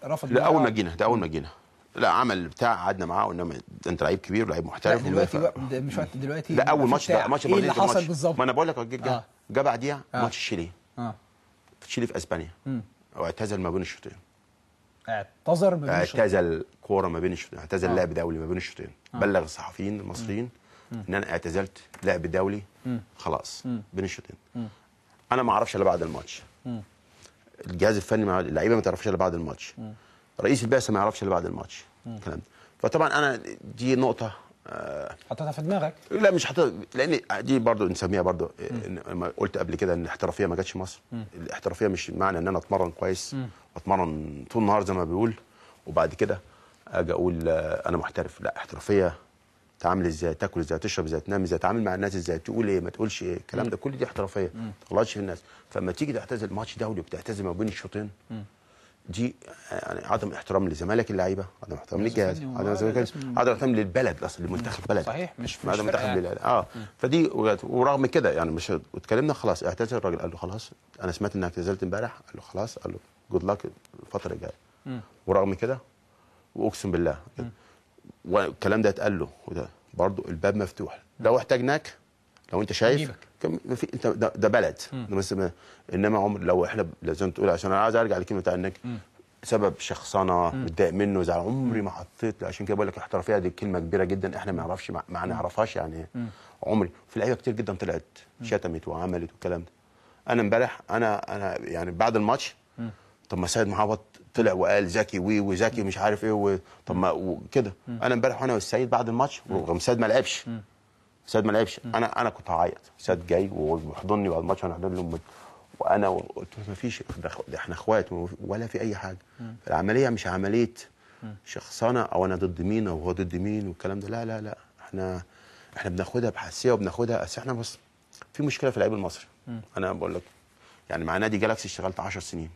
رفض. لا اول ما جينا، ده اول ما جينا لا عمل بتاع قعدنا معاه وانما انت لعيب كبير ولعيب محترف. دلوقتي مش وقت دلوقتي. لا اول ماتش ده ماتش ايه اللي حصل بالظبط؟ ما انا بقول لك جه بعديها ماتش تشيلي. تشيلي في اسبانيا. واعتزل ما بين الشوطين. اعتذر ما بين الشوطين. اعتزل كوره ما بين الشوطين، اعتزل لعب دولي ما بين الشوطين. بلغ الصحفيين المصريين ان انا اعتزلت لعب دولي خلاص بين الشوطين. انا ما اعرفش الا بعد الماتش. الجهاز الفني مع اللعيبه ما تعرفش الا بعد الماتش. رئيس البعثه ما يعرفش الا بعد الماتش. الكلام ده. فطبعا انا دي نقطه حطيتها في دماغك؟ لا مش حاططها، لان دي برضو نسميها برضو ما قلت قبل كده ان الاحترافيه ما جاتش مصر. الاحترافيه مش معنى ان انا اتمرن كويس واتمرن طول النهار زي ما بيقول وبعد كده اجي اقول انا محترف. لا، احترافيه تعامل ازاي، تاكل ازاي، تشرب ازاي، تنام ازاي، تتعامل مع الناس ازاي، تقول ايه ما تقولش ايه، الكلام ده كل دي احترافيه ما تغلطش في الناس. فلما تيجي تعتزل ماتش دولي وبتعتزل ما بين الشوطين دي يعني عدم احترام لزمالك اللعيبه، عدم احترام للجهاز، عدم احترام للبلد اصلا، لمنتخب بلد. صحيح مش منتخب يعني. فدي ورغم كده يعني مش اتكلمنا خلاص اعتذر. الراجل قال له خلاص انا سمعت انك اعتزلت امبارح. قال له خلاص، قال له جود لك الفتره الجايه. ورغم كده واقسم بالله والكلام ده اتقال له وده برضه الباب مفتوح لو احتاجناك. لو انت شايف في انت ده بلد بس انما عمر لو احنا لازم تقول عشان انا عايز ارجع للكلمه بتاع انك سبب شخصنه متضايق منه زعل. عمري ما حطيت، عشان كده بقول لك الاحترافيه دي كلمه كبيره جدا احنا ما نعرفش ما نعرفهاش يعني عمري. في لعيبه كتير جدا طلعت شتمت وعملت والكلام ده. انا امبارح انا يعني بعد الماتش طب ما سيد معوض طلع وقال ذكي وذكي مش عارف ايه طب ما كده. انا امبارح وانا والسيد بعد الماتش ورغم سيد ما لعبش انا كنت هعيط. سيد جاي وحضني بعد الماتش وانا حضن له وانا قلت له ما فيش، احنا اخوات ولا في اي حاجه. العمليه مش عمليه شخصنه او انا ضد مين او هو ضد مين والكلام ده. لا لا لا، احنا بناخدها بحساسيه وبناخدها. اصل احنا بص في مشكله في اللعيب المصري. انا بقول لك يعني مع نادي جالاكسي اشتغلت 10 سنين.